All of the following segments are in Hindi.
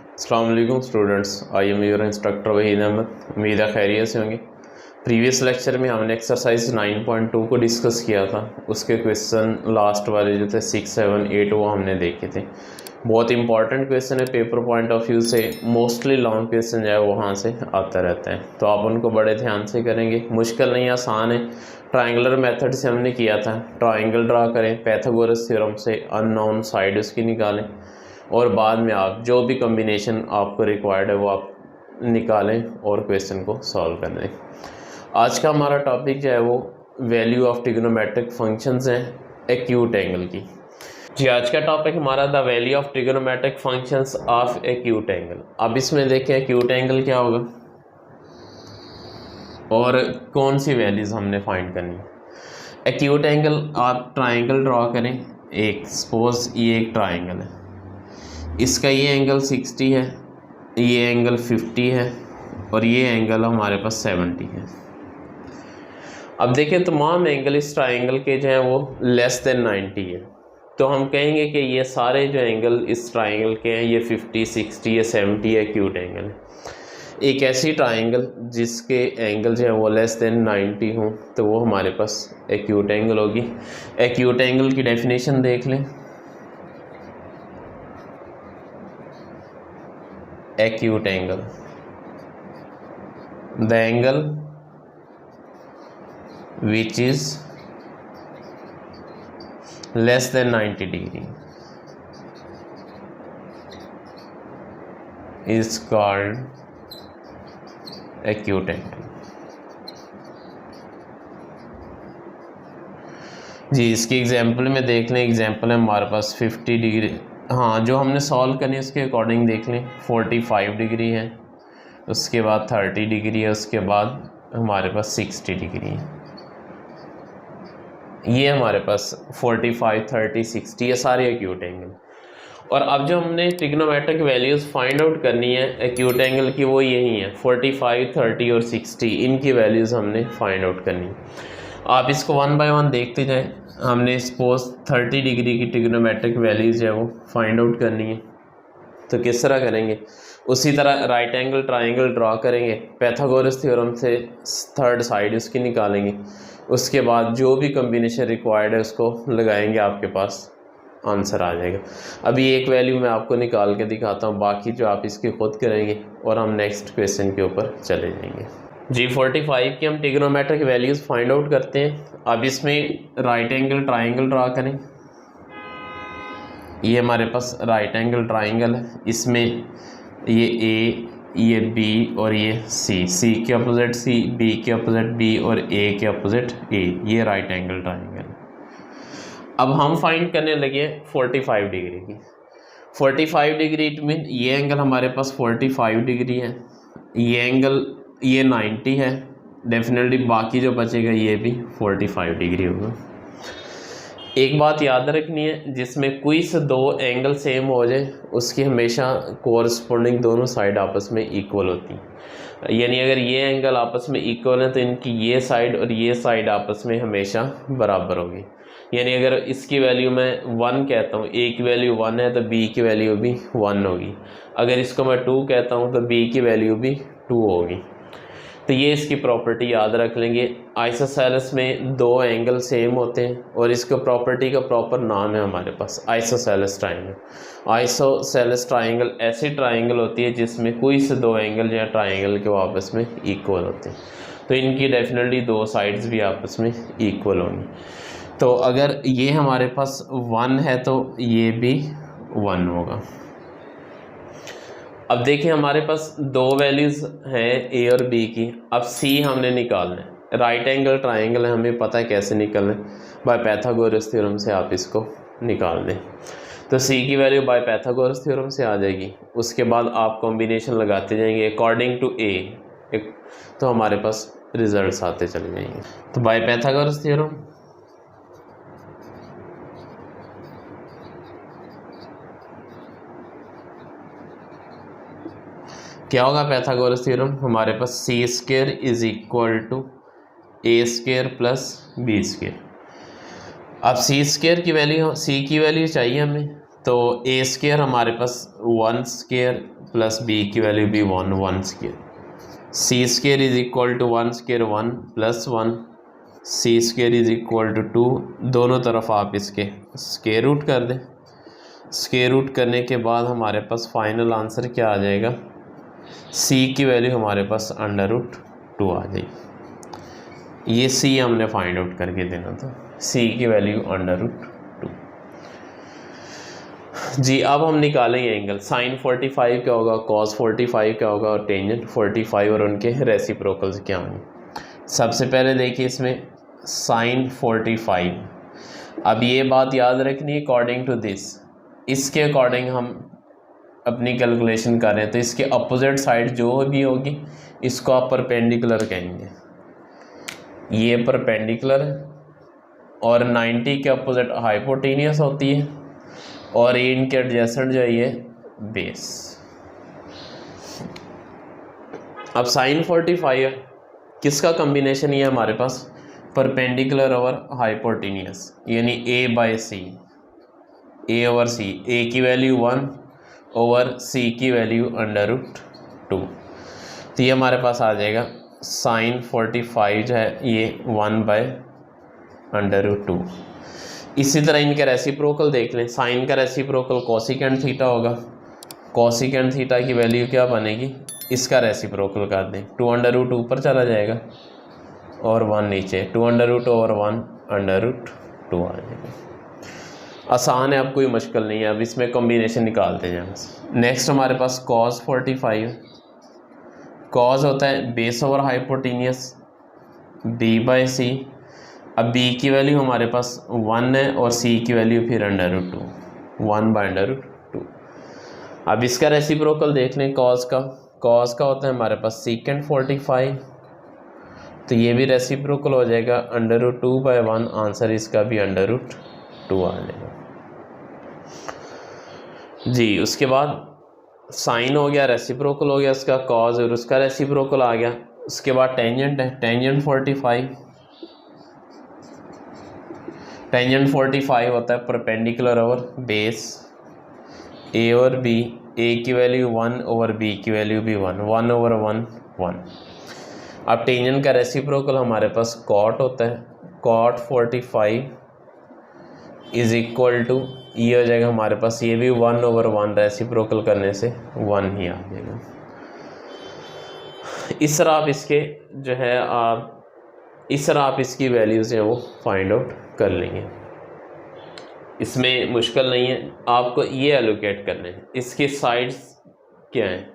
अस्सलाम वालेकुम students, I am your instructor Waheed Ahmed. उम्मीद है खैरियत से होंगे। प्रीवियस लेक्चर में हमने एक्सरसाइज 9.2 को डिस्कस किया था। उसके क्वेश्चन लास्ट वाले जो थे 6, 7, 8 वो हमने देखे थे। बहुत इंपॉर्टेंट क्वेश्चन है पेपर पॉइंट ऑफ व्यू से। मोस्टली लॉन्ग क्वेश्चन जो है वहाँ से आता रहता है, तो आप उनको बड़े ध्यान से करेंगे। मुश्किल नहीं, आसान है। ट्राइंगुलर मेथड से हमने किया था। ट्राइंगल ड्रा करें, पाइथागोरस थ्योरम से अननोन साइड उसकी निकालें और बाद में आप जो भी कम्बिनेशन आपको रिक्वायर्ड है वो आप निकालें और क्वेश्चन को सॉल्व कर दें। आज का हमारा टॉपिक जो है वो वैल्यू ऑफ ट्रिग्नोमेट्रिक फंक्शंस हैं एक्यूट एंगल की। जी, आज का टॉपिक हमारा the value of trigonometric functions of acute angle. अब इसमें देखें एक्यूट एंगल क्या होगा और कौन सी वैल्यूज़ हमने फाइंड करनी है। एक्यूट एंगल, आप ट्राइंगल ड्रॉ करें। एक सपोज ये एक ट्राइंगल है, इसका ये एंगल 60 है, ये एंगल 50 है और ये एंगल हमारे पास 70 है। अब देखिए तमाम एंगल इस ट्राइंगल के जो हैं वो लेस देन 90 है, तो हम कहेंगे कि ये सारे जो एंगल इस ट्राइंगल के हैं ये 50, 60 या 70 एक्यूट एंगल है। एक ऐसी ट्राइंगल जिसके एंगल जो है वो लेस देन 90 हों तो वो हमारे पास एक्यूट एंगल होगी। एक्यूट एंगल की डेफिनेशन देख लें। acute angle, the angle which is less than 90 degree is called acute angle। जी, इसकी एग्जांपल में देख लें। एग्जांपल है हमारे पास 50 डिग्री, हाँ जो हमने सॉल्व करनी उसके अकॉर्डिंग देख लें। 45 डिग्री है, उसके बाद 30 डिग्री है, उसके बाद हमारे पास 60 डिग्री है। ये हमारे पास 45, 30, 60 ये सारे एक्यूट एंगल। और अब जो हमने ट्रिग्नोमेट्रिक वैल्यूज़ फाइंड आउट करनी है एक्यूट एंगल की वो यही है 45, 30 और 60। इनकी वैल्यूज़ हमने फाइंड आउट करनी है। आप इसको वन बाय वन देखते जाएं। हमने सपोज 30 डिग्री की ट्रिग्नोमेट्रिक वैल्यूज़ है वो फाइंड आउट करनी है, तो किस तरह करेंगे। उसी तरह राइट एंगल ट्राइंगल ड्रॉ करेंगे, पाइथागोरस थ्योरम से थर्ड साइड उसकी निकालेंगे। उसके बाद जो भी कम्बिनेशन रिक्वायर्ड है उसको लगाएंगे, आपके पास आंसर आ जाएगा। अभी एक वैल्यू मैं आपको निकाल के दिखाता हूँ, बाकी जो आप इसकी खुद करेंगे और हम नेक्स्ट क्वेश्चन के ऊपर चले जाएंगे। जी, 45 की हम ट्रिग्नोमेट्रिक वैल्यूज़ फाइंड आउट करते हैं। अब इसमें राइट एंगल ट्राइंगल ड्रा करें। ये हमारे पास राइट एंगल ट्राइंगल है, इसमें ये ए, ये बी और ये सी। सी के अपोजिट सी, बी के अपोजिट बी और ए के अपोजिट ए। ये राइट एंगल ट्राइंगल। अब हम फाइंड करने लगे 45 डिग्री की। 45 डिग्री इट मीन ये एंगल हमारे पास 45 डिग्री है, ये एंगल ये 90 है। डेफिनेटली बाकी जो बचेगा ये भी 45 डिग्री होगा। एक बात याद रखनी है, जिसमें कोई से दो एंगल सेम हो जाए उसकी हमेशा कोरस्पोंडिंग दोनों साइड आपस में इक्वल होती है। यानी अगर ये एंगल आपस में इक्वल है तो इनकी ये साइड और ये साइड आपस में हमेशा बराबर होगी। यानी अगर इसकी वैल्यू मैं 1 कहता हूँ, ए की वैल्यू 1 है तो बी की वैल्यू भी 1 होगी। अगर इसको मैं 2 कहता हूँ तो बी की वैल्यू भी 2 होगी। तो ये इसकी प्रॉपर्टी याद रख लेंगे। आइसोसेलेस में दो एंगल सेम होते हैं और इसका प्रॉपर्टी का प्रॉपर नाम है हमारे पास आइसोसेलेस ट्राइंगल। आइसोसेलेस ट्राइंगल ऐसी ट्राइंगल होती है जिसमें कोई से दो एंगल जो है ट्राइंगल के आपस में इक्वल होते हैं, तो इनकी डेफिनेटली दो साइड्स भी आपस में इक्वल होंगी। तो अगर ये हमारे पास 1 है तो ये भी 1 होगा। अब देखिए हमारे पास दो वैल्यूज़ हैं ए और बी की। अब सी हमने निकालना है। राइट एंगल ट्राइंगल है, हमें पता है कैसे निकलना है, बाय पाइथागोरस थ्योरम से आप इसको निकाल दें तो सी की वैल्यू बाय पाइथागोरस थ्योरम से आ जाएगी। उसके बाद आप कॉम्बिनेशन लगाते जाएंगे अकॉर्डिंग टू ए, तो हमारे पास रिजल्ट्स आते चले जाएंगे। तो बाय पाइथागोरस थ्योरम क्या होगा। पाइथागोरस थ्योरम हमारे पास C square is equal to A square plus B square. अब सी स्क्वायर की वैल्यू, सी की वैल्यू चाहिए हमें, तो ए स्केयर हमारे पास 1 स्केयर प्लस बी की वैल्यू भी 1 square, C square is equal to 1 square 1 plus 1, C square is equal to 2। दोनों तरफ आप इसके स्केयर रूट कर दें। स्केयर रूट करने के बाद हमारे पास फाइनल आंसर क्या आ जाएगा, सी की वैल्यू हमारे पास √2 आ जाएगी। ये सी हमने फाइंड आउट करके देना था, सी की वैल्यू √2। जी अब हम निकालेंगे एंगल। साइन 45 क्या होगा, कॉस 45 क्या होगा और टेंजेंट 45 और उनके रेसिप्रोकल्स क्या होंगे। सबसे पहले देखिए इसमें साइन 45, अब ये बात याद रखनी है अकॉर्डिंग टू दिस, इसके अकॉर्डिंग हम अपनी कैलकुलेशन कर रहे हैं, तो इसके अपोजिट साइड जो भी होगी इसको आप परपेंडिकुलर कहेंगे। ये परपेंडिकुलर है और 90 के अपोजिट हाइपोटेनियस होती है और इनके एडजेसेंट जो है ये बेस। अब साइन 45 है, किसका कॉम्बिनेशन ये हमारे पास, परपेंडिकुलर और हाइपोटेनियस, यानी ए बाय सी, ए ओवर सी, ए की वैल्यू 1 ओवर सी की वैल्यू √2। तो ये हमारे पास आ जाएगा साइन 45 जो है ये 1/√2। इसी तरह इनके रेसिप्रोकल देख लें। साइन का रेसिप्रोकल कोसिकेंट थीटा होगा, कोसिकेंट थीटा की वैल्यू क्या बनेगी, इसका रेसिप्रोकल कर दें, 2√2 ऊपर चला जाएगा और 1 नीचे, 2√2 और 1√2 आ जाएगा। आसान है, अब कोई मुश्किल नहीं है। अब इसमें कॉम्बिनेशन निकालते हैं। नेक्स्ट हमारे पास कॉस 45, कॉस होता है base over hypotenuse B by C. अब बी की वैल्यू हमारे पास 1 है और सी की वैल्यू फिर √2, 1/√2। अब इसका रेसिप्रोकल देख लें कॉस का, कॉस का होता है हमारे पास सीकेंट 45, तो ये भी रेसिप्रोकल हो जाएगा √2/1, आंसर इसका भी √2 आ जाएगा जी। उसके बाद साइन हो गया, रेसिप्रोकल हो गया उसका, कॉस और उसका रेसिप्रोकल आ गया। उसके बाद टेंजेंट है, टेंजेंट 45, टेंजेंट 45 होता है परपेंडिकुलर ओवर बेस, ए और बी, ए की वैल्यू 1 ओवर बी की वैल्यू भी 1, 1/1 1। अब टेंजेंट का रेसिप्रोकल हमारे पास कॉट होता है, कॉट 45 इज इक्वल टू, ये हो जाएगा हमारे पास, ये भी 1/1, रेसिप्रोकल करने से 1 ही आ जाएगा। इस तरह आप इसके जो है इस तरह आप इसकी वैल्यूज़ हैं वो फाइंड आउट कर लेंगे। इसमें मुश्किल नहीं है, आपको ये एलोकेट करने हैं। इसके साइड्स क्या हैं,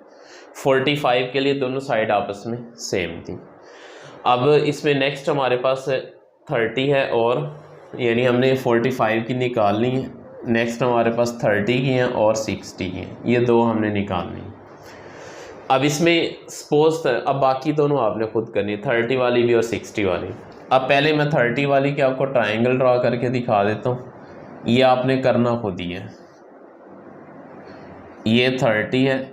45 के लिए दोनों साइड आपस में सेम थी। अब इसमें नेक्स्ट हमारे पास 30 है, और यानी हमने 45 की निकालनी है। नेक्स्ट हमारे पास 30 की हैं और 60 की हैं, ये दो हमने निकालनी है। अब इसमें सपोज, अब बाकी दोनों आपने खुद करनी है, 30 वाली भी और 60 वाली। अब पहले मैं 30 वाली के आपको ट्रायंगल ड्रा करके दिखा देता हूँ, ये आपने करना खुद ही है। ये 30 है,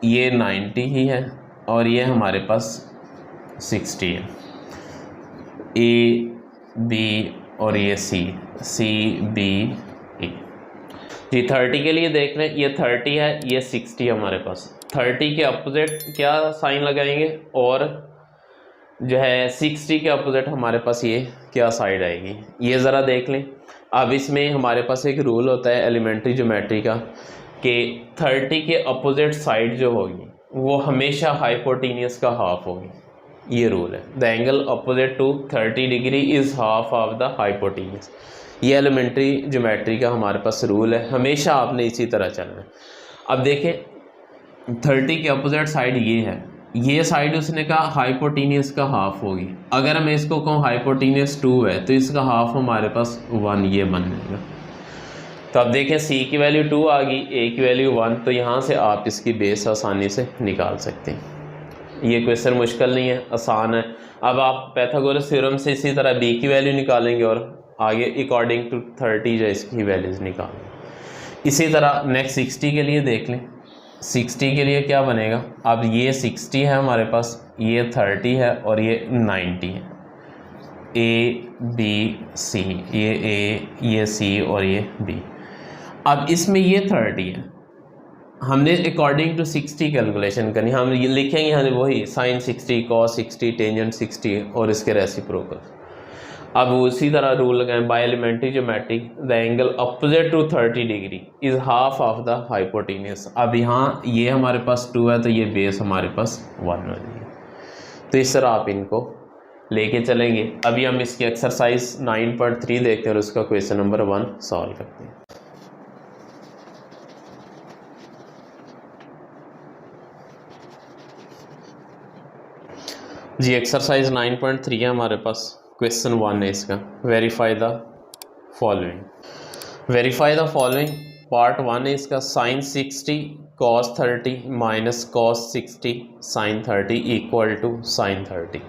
ये 90 ही है और ये हमारे पास 60 है। ए बी और ये सी, सी बी ए जी। 30 के लिए देख लें, ये 30 है, ये 60 है हमारे पास। 30 के अपोजिट क्या साइन लगाएंगे और जो है 60 के अपोजिट हमारे पास ये क्या साइड आएगी, ये ज़रा देख लें। अब इसमें हमारे पास एक रूल होता है एलिमेंट्री ज्योमेट्री का कि 30 के अपोजिट साइड जो होगी वो हमेशा हाइपोटेनियस का हाफ होगी, ये रूल है। The angle opposite to 30 degree is half of the hypotenuse. ये एलिमेंट्री ज्योमेट्री का हमारे पास रूल है, हमेशा आपने इसी तरह चलना है। अब देखें 30 के अपोजिट साइड ये है, ये साइड उसने कहा हाइपोटेनियस का हाफ होगी। अगर मैं इसको कहूँ हाइपोटेनियस 2 है तो इसका हाफ हमारे पास 1 ये बन जाएगा। तो अब देखें सी की वैल्यू 2 आ गई, ए की वैल्यू 1, तो यहाँ से आप इसकी बेस आसानी से निकाल सकते हैं। ये क्वेश्चन मुश्किल नहीं है, आसान है। अब आप पाइथागोरस थ्योरम से इसी तरह बी की वैल्यू निकालेंगे और आगे अकॉर्डिंग टू 30 जो इसकी वैल्यूज़ निकालें। इसी तरह नेक्स्ट 60 के लिए देख लें। 60 के लिए क्या बनेगा, अब ये 60 है हमारे पास, ये 30 है और ये 90 है। ए बी सी, ये ए, ये सी और ये बी। अब इसमें ये 30 है, हमने अकॉर्डिंग टू 60 कैलकुलेशन करनी, हम ये लिखेंगे हमें वही साइन 60 कॉस 60 टेंजेंट 60 और इसके रेसिप्रोकल। अब उसी तरह रूल लगाएं by elementary geometric, the angle opposite to 30 degree is half of the hypotenuse. अब यहाँ ये हमारे पास 2 है तो ये बेस हमारे पास 1 हो जाएगी। तो इस तरह आप इनको लेके चलेंगे। अभी हम इसकी एक्सरसाइज 9.3 देखते हैं और उसका क्वेश्चन नंबर 1 सॉल्व करते हैं। जी एक्सरसाइज 9.3 है हमारे पास, क्वेश्चन 1 है इसका। Verify the following. Verify the following part 1 है इसका, sine 60 cos 30 minus cos 60 sine 30 equal to sine 30।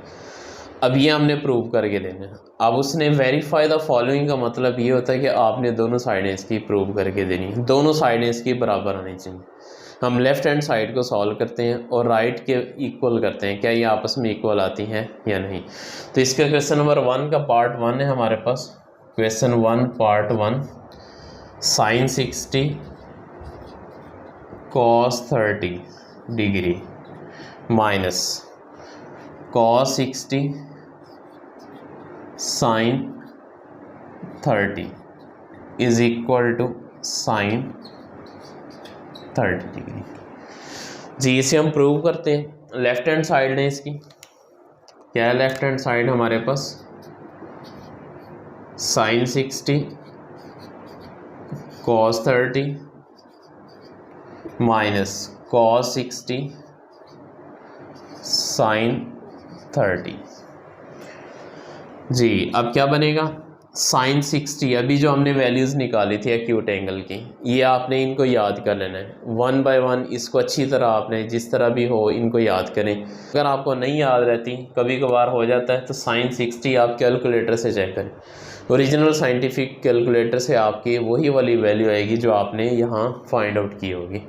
अब ये हमने प्रूव करके देना है। अब उसने वेरीफाई द फॉलोइंग का मतलब ये होता है कि आपने दोनों साइडें इसकी प्रूव करके देनी है, दोनों साइडें इसकी बराबर आनी चाहिए। हम लेफ़्ट हैंड साइड को सॉल्व करते हैं और राइट के इक्वल करते हैं, क्या ये आपस में इक्वल आती हैं या नहीं। तो इसका क्वेश्चन नंबर 1 का पार्ट 1 है हमारे पास। Question 1 part 1, sine 60 cos 30 degree minus cos 60 sine 30 is equal to sine 30 degree. जी इसे हम प्रूव करते हैं। लेफ्ट हैंड साइड है इसकी, क्या है लेफ्ट हैंड साइड हमारे पास, sine 60 cos 30 minus cos 60 sine 30। जी अब क्या बनेगा, साइन 60 अभी जो हमने वैल्यूज़ निकाली थी एक्यूट एंगल की, ये आपने इनको याद कर लेना है 1 बाय 1। इसको अच्छी तरह आपने जिस तरह भी हो इनको याद करें। अगर आपको नहीं याद रहती, कभी कभार हो जाता है, तो साइन 60 आप कैलकुलेटर से चेक करें। ओरिजिनल साइंटिफिक कैलकुलेटर से आपकी वही वाली वैल्यू आएगी जो आपने यहाँ फाइंड आउट की होगी,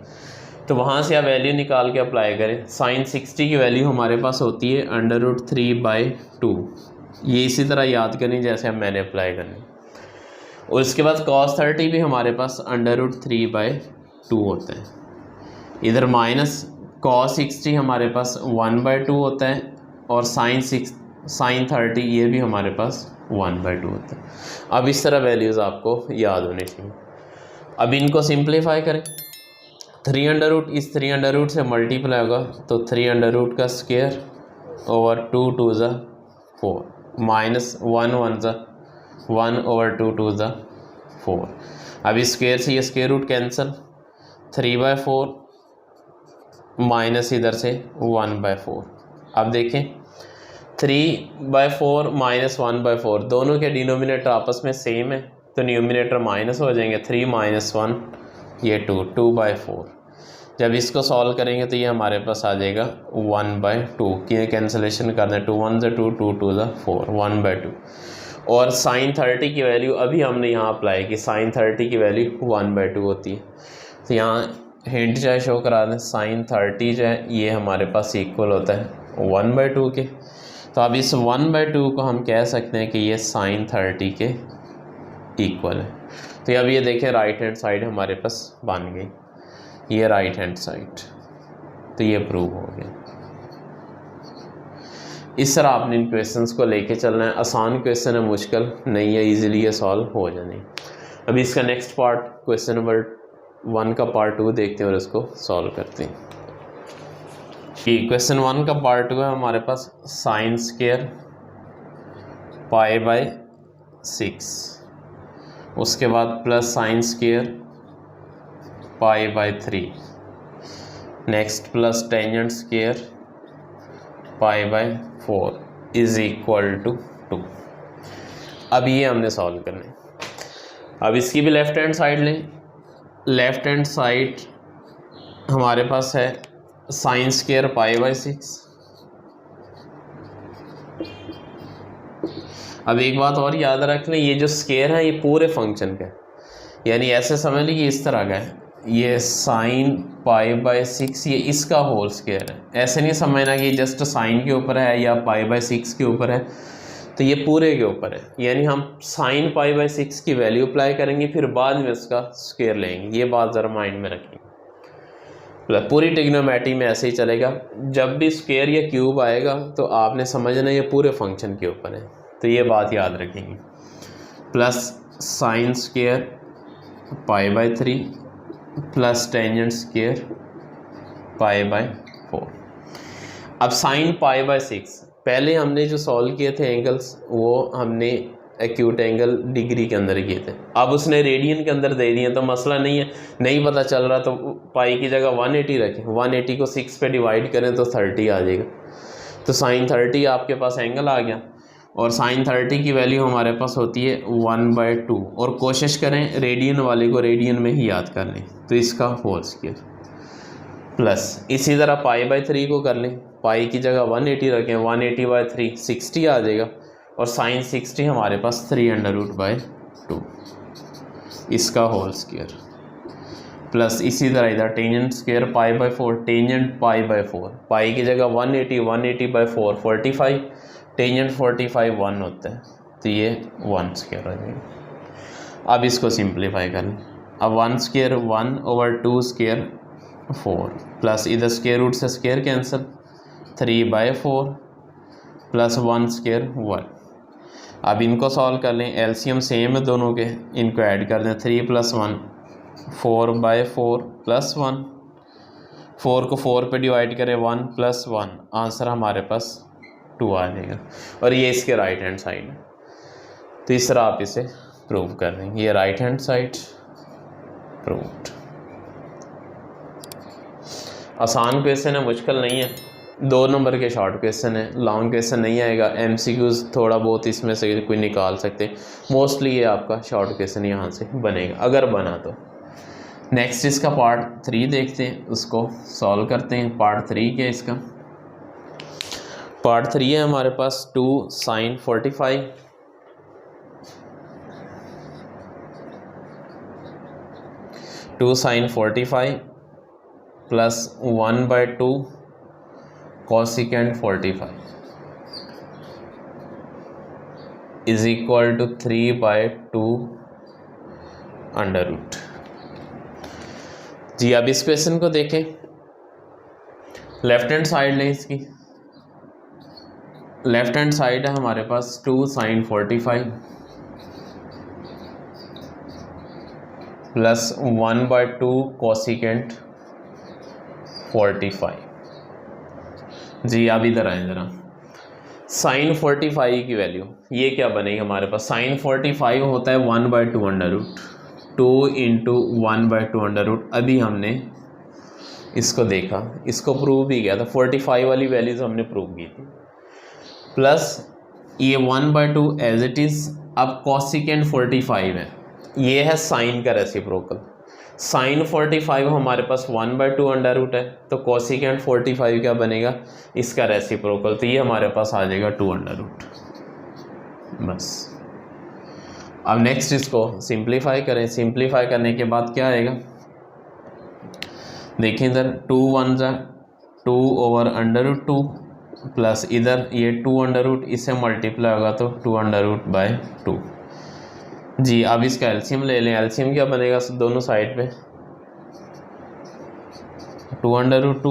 तो वहाँ से आप वैल्यू निकाल के अप्लाई करें। साइन 60 की वैल्यू हमारे पास होती है √3/2। ये इसी तरह याद करनी जैसे हम मैंने अप्लाई करनी। और उसके बाद cos 30 भी हमारे पास √3/2 होता है। इधर माइनस cos 60 हमारे पास 1/2 होता है और साइन 30 ये भी हमारे पास 1/2 होता है। अब इस तरह वैल्यूज़ आपको याद होनी चाहिए। अब इनको सिंप्लीफाई करें, 3 इस 3 से मल्टीप्लाई होगा तो 3 का स्क्वायर ओवर 2 2 ज़ा 4 माइनस 1 1 ज़ा 1 ओवर 2 2 ज़ा 4। अब इस स्क्वायर से ये स्क्वायर रूट कैंसिल, 3/4 माइनस इधर से 1/4। अब देखें 3/4 माइनस 1/4 दोनों के डिनोमिनेटर आपस में सेम है, तो न्यूमिनेटर माइनस हो जाएंगे। 3 माइनस 1 ये 2/4। जब इसको सॉल्व करेंगे तो ये हमारे पास आ जाएगा 1/2 की कैंसिलेशन करना है। 2 1 ज़ा 2 2 2 ज़ा 4 1/2। और साइन 30 की वैल्यू अभी हमने यहाँ अप्लाई की, साइन 30 की वैल्यू 1/2 होती है। तो यहाँ हिंट चाहे शो करा दें, साइन 30 जो है ये हमारे पास इक्वल होता है 1/2 के। तो अब इस 1/2 को हम कह सकते हैं कि ये साइन 30 के इक्वल है। तो अब ये देखें राइट हैंड साइड हमारे पास बन गई, ये राइट हैंड साइड, तो ये प्रूव हो गया। इस तरह आपने इन क्वेश्चंस को लेके चलना है। आसान क्वेश्चन है, मुश्किल नहीं है, इजीली ये सॉल्व हो जाने। अभी इसका नेक्स्ट पार्ट क्वेश्चन नंबर 1 का पार्ट 2 देखते हैं और इसको सॉल्व करते हैं। क्वेश्चन 1 का पार्ट 2 है हमारे पास, साइन स्क्वायर π/6, उसके बाद plus sine square π/3, next plus tangent square π/4 is equal to 2। अब ये हमने सॉल्व करना है। अब इसकी भी लेफ्ट हैंड साइड लें। लेफ्ट हैंड साइड हमारे पास है साइन स्क्वायर π/6। अब एक बात और याद रख लें, ये जो स्क्वायर है ये पूरे फंक्शन का है, यानी ऐसे समझ लीजिए इस तरह का है, ये साइन π/6 ये इसका होल स्क्वायर है। ऐसे नहीं समझना कि जस्ट साइन के ऊपर है या π/6 के ऊपर है, तो ये पूरे के ऊपर है, यानी हम साइन पाई बाई 6 की वैल्यू अप्लाई करेंगे, फिर बाद में उसका स्क्वायर लेंगे। ये बात ज़रा माइंड में रखेंगे। पूरी ट्रिग्नोमेट्री में ऐसे ही चलेगा, जब भी स्क्वायर या क्यूब आएगा तो आपने समझना ये पूरे फंक्शन के ऊपर है, तो ये बात याद रखेंगे। Plus sine square pi by 3 plus tangent square pi by 4। अब साइन पाई बाई 6, पहले हमने जो सॉल्व किए थे एंगल्स वो हमने एक्यूट एंगल डिग्री के अंदर किए थे, अब उसने रेडियन के अंदर दे दिए तो मसला नहीं है। नहीं पता चल रहा तो पाई की जगह 180 रखें, 180 को 6 पे डिवाइड करें तो 30 आ जाएगा। तो साइन 30 आपके पास एंगल आ गया, और साइन 30 की वैल्यू हमारे पास होती है 1/2, और कोशिश करें रेडियन वाले को रेडियन में ही याद कर लें, तो इसका होल स्क्वायर। प्लस इसी तरह पाई बाई 3 को कर लें, पाई की जगह 180 रखें, 180/3 60 आ जाएगा, और साइन 60 हमारे पास 3√2 इसका होल स्क्वायर। प्लस इसी तरह इधर tangent square pi by 4, tangent pi by 4, पाई की जगह 180, 180/4 45, टेंजेंट 45 1 होता है, तो ये 1 स्क्वायर हो जाएगा। अब इसको सिंप्लीफाई करें, अब 1 स्क्वायर 1/2 स्क्वायर 4, प्लस इधर स्क्वायर रूट से स्क्वायर कैंसिल, 3/4 प्लस 1 स्क्वायर 1। अब इनको सॉल्व कर लें, एलसीएम सेम है दोनों के, इनको ऐड कर दें, 3 + 1 4/4 प्लस 1, 4 को 4 पे डिवाइड करें 1 + 1, आंसर हमारे पास 2 आ जाएगा, और ये इसके राइट हैंड साइड है। तो इस तरह आप इसे प्रूव कर देंगे, ये राइट हैंड साइड प्रूव्ड। आसान क्वेश्चन है, मुश्किल नहीं है, 2 नंबर के शॉर्ट क्वेश्चन है, लॉन्ग क्वेश्चन नहीं आएगा। एमसीक्यूज थोड़ा बहुत इसमें से कोई निकाल सकते, मोस्टली ये आपका शॉर्ट क्वेश्चन यहाँ से बनेगा, अगर बना तो। नेक्स्ट इसका पार्ट 3 देखते हैं, उसको सॉल्व करते हैं। पार्ट 3 क्या है इसका? पार्ट 3 है हमारे पास 2 sin 45 2 sin 45 plus 1/2 cosecant 45 is equal to 3/2 under root. जी अब इस क्वेश्चन को देखें, लेफ्ट हैंड साइड लें, इसकी लेफ्ट हैंड साइड है हमारे पास 2 sin 45 प्लस 1/2 cosecant 45। जी अब इधर आए ज़रा, साइन 45 की वैल्यू ये क्या बनेगी हमारे पास? साइन 45 होता है 1/2 अंडर रूट, 2 × 1/2 अंडर रूट। अभी हमने इसको देखा, इसको प्रूव भी किया था, 45 वाली वैल्यूज हमने प्रूव की थी, प्लस ये 1/2 एज इट इज़। अब कॉसिकेंट 45 है, ये है साइन का रेसिप्रोकल। साइन 45 हमारे पास 1/2 अंडर रूट है, तो कॉसिकेंट 45 क्या बनेगा? इसका रेसिप्रोकल, तो ये हमारे पास आ जाएगा 2 अंडर रूट, बस। अब नेक्स्ट इसको सिंप्लीफाई करें, सिंप्लीफाई करने के बाद क्या आएगा देखिए, इधर 2 1 ज़ा 2/√2 प्लस इधर ये 2 अंडर रूट, इससे मल्टीप्लाई होगा तो 2 अंडर रूट बाय 2। जी अब इसका एलसीएम ले लें, एलसीएम क्या बनेगा दोनों साइड पे? 2 अंडर रूट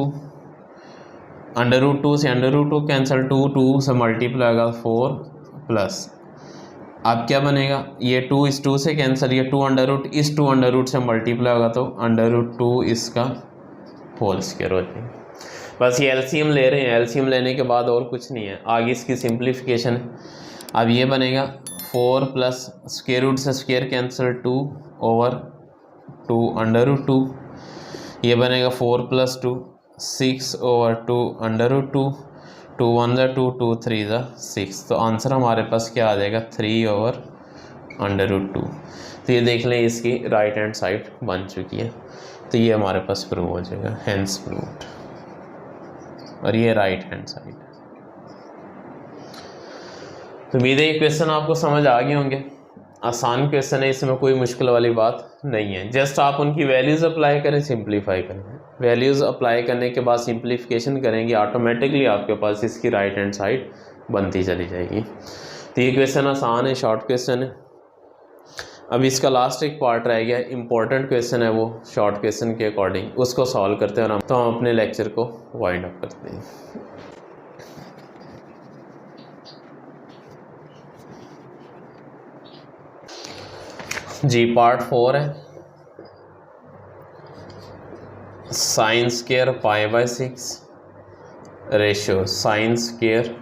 2 से अंडर रूट 2 कैंसिल, 2 से मल्टीप्लाई होगा 4 प्लस, अब क्या बनेगा? ये 2 इस 2 से कैंसिल, ये 2 अंडर रूट इस 2 अंडर रूट से मल्टीप्लाई होगा तो अंडर रूट 2 इसका होल स्क्वायर हो जाएगा। बस ये एलसीएम ले रहे हैं, एलसीएम लेने के बाद और कुछ नहीं है, आगे इसकी सिंप्लीफिकेशन है। अब ये बनेगा 4 प्लस स्क्वायर रूट से स्क्वायर कैंसिल, 2/2 अंडर रूट 2, ये बनेगा 4 + 2 6/2 अंडर रूट 2, 2 1 ज़ा 2, 2 3 ज़ा 6, तो आंसर हमारे पास क्या आ जाएगा? 3/√2। तो ये देख लें इसकी राइट हैंड साइड बन चुकी है, तो ये हमारे पास प्रूव हो जाएगा, हेंस प्रूव्ड। और ये राइट हैंड साइड। तो उम्मीद है ये क्वेश्चन आपको समझ आ गए होंगे, आसान क्वेश्चन है, इसमें कोई मुश्किल वाली बात नहीं है। जस्ट आप उनकी वैल्यूज़ अप्लाई करें, सिंप्लीफाई करें, वैल्यूज़ अप्लाई करने के बाद सिंप्लीफिकेशन करेंगे, ऑटोमेटिकली आपके पास इसकी राइट हैंड साइड बनती चली जाएगी। तो ये क्वेश्चन आसान है, शॉर्ट क्वेश्चन है। अब इसका लास्ट एक पार्ट रह गया, इंपॉर्टेंट क्वेश्चन है वो शॉर्ट क्वेश्चन के अकॉर्डिंग, उसको सॉल्व करते हैं और हम अपने लेक्चर को वाइंड अप करते हैं। जी पार्ट 4 है, sign square pi by 6 ratio sine square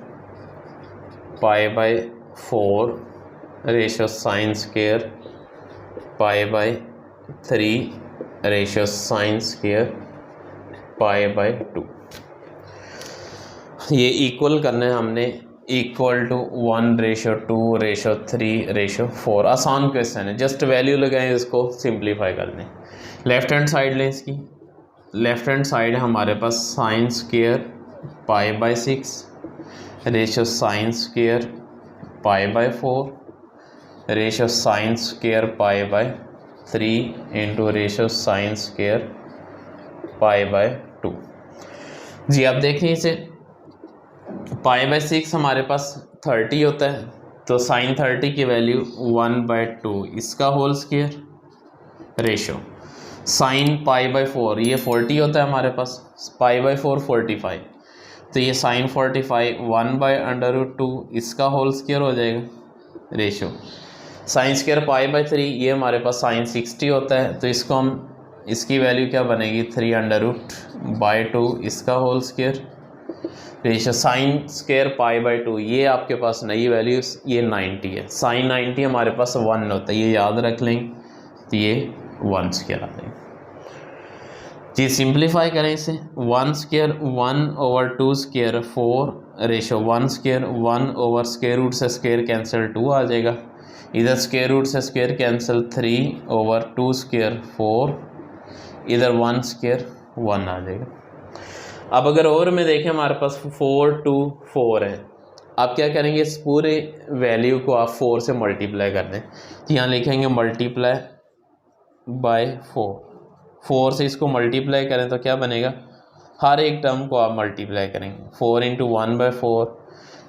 pi by 4 ratio sine square pi by 3 ratio sine square pi by 2। ये इक्वल करना है हमने, इक्वल टू 1:2:3:4। आसान क्वेश्चन है, जस्ट वैल्यू लगाएं, इसको सिंप्लीफाई कर लें। लेफ्ट हैंड साइड लें इसकी, लेफ्ट हैंड साइड हमारे पास sine square pi by 6 ratio sine square pi by 4 ratio sine square pi by 3 into ratio sine square pi by 2। जी आप देखें इसे, पाई बाय 6 हमारे पास 30 होता है, तो साइन 30 की वैल्यू 1/2 इसका whole square ratio sine pi by 4 ये 40 होता है हमारे पास, पाई बाय 4 45, तो ये साइन 45 1/√2 इसका होल स्क्वायर हो जाएगा ratio sine square pi by 3 ये हमारे पास साइन 60 होता है, तो इसको हम इसकी वैल्यू क्या बनेगी 3√2 इसका whole square ratio sine square pi by 2 ये आपके पास नई वैल्यू ये 90 है, साइन 90 हमारे पास 1 होता है, ये याद रख लेंगे, तो ये 1 स्क्वायर आ जाएगा। जी सिंप्लीफाई करें इसे, 1 square 1/2 square 4 ratio 1 square 1 over square root से स्क्वायर कैंसिल 2 आ जाएगा, इधर स्क्वायर रूट से स्क्वायर कैंसिल 3/2 स्क्वायर 4, इधर 1 स्क्वायर 1 आ जाएगा। अब अगर और में देखें हमारे पास 4 2 4 है, आप क्या करेंगे इस पूरे वैल्यू को आप 4 से मल्टीप्लाई कर दें, तो यहाँ लिखेंगे मल्टीप्लाई बाय 4 से इसको मल्टीप्लाई करें तो क्या बनेगा, हर एक टर्म को आप मल्टीप्लाई करेंगे, 4 into 1/4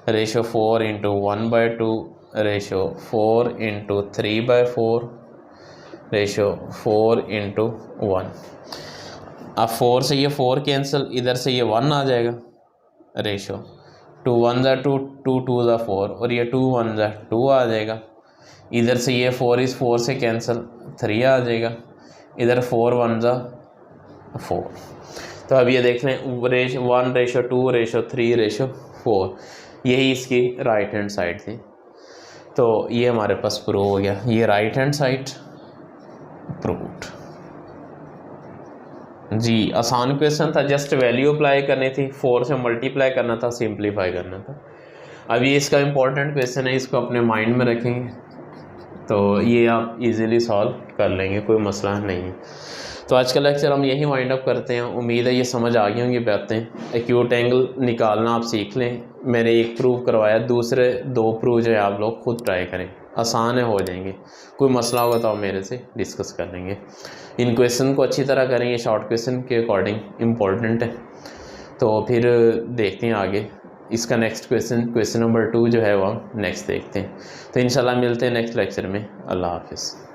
ratio 4 into 1/2 ratio 4 into 3/4 ratio 4 into 1। अब 4 से ये 4 कैंसिल, इधर से ये 1 आ जाएगा रेशो 2 1 ज़ा 2 2 2 ज़ा 4 और ये 2 1 ज़ा 2 आ जाएगा, इधर से ये 4 इस 4 से कैंसिल 3 आ जाएगा, इधर 4 1 ज़ा 4। तो अब ये देख लें 1:2:3:4 यही इसकी राइट हैंड साइड थी, तो ये हमारे पास प्रूव हो गया, ये राइट हैंड साइड प्रूव्ड। जी आसान क्वेश्चन था, जस्ट वैल्यू अप्लाई करनी थी, 4 से मल्टीप्लाई करना था, सिंप्लीफाई करना था। अब ये इसका इम्पोर्टेंट क्वेश्चन है, इसको अपने माइंड में रखेंगे तो ये आप इजीली सॉल्व कर लेंगे, कोई मसला नहीं है। तो आज का लेक्चर हम यही वाइंड अप करते हैं, उम्मीद है ये समझ आ गई होंगी बातें। एक्यूट एंगल निकालना आप सीख लें, मैंने एक प्रूव करवाया, दूसरे 2 प्रूव जो है आप लोग खुद ट्राई करें, आसान है, हो जाएंगे। कोई मसला होगा तो आप मेरे से डिस्कस कर लेंगे। इन क्वेश्चन को अच्छी तरह करें, ये शॉर्ट क्वेश्चन के अकॉर्डिंग इम्पोर्टेंट है। तो फिर देखते हैं आगे इसका नेक्स्ट क्वेश्चन नंबर 2 जो है वो हम नेक्स्ट देखते हैं। तो इंशाल्लाह मिलते हैं नेक्स्ट लेक्चर में। अल्लाह हाफिज़।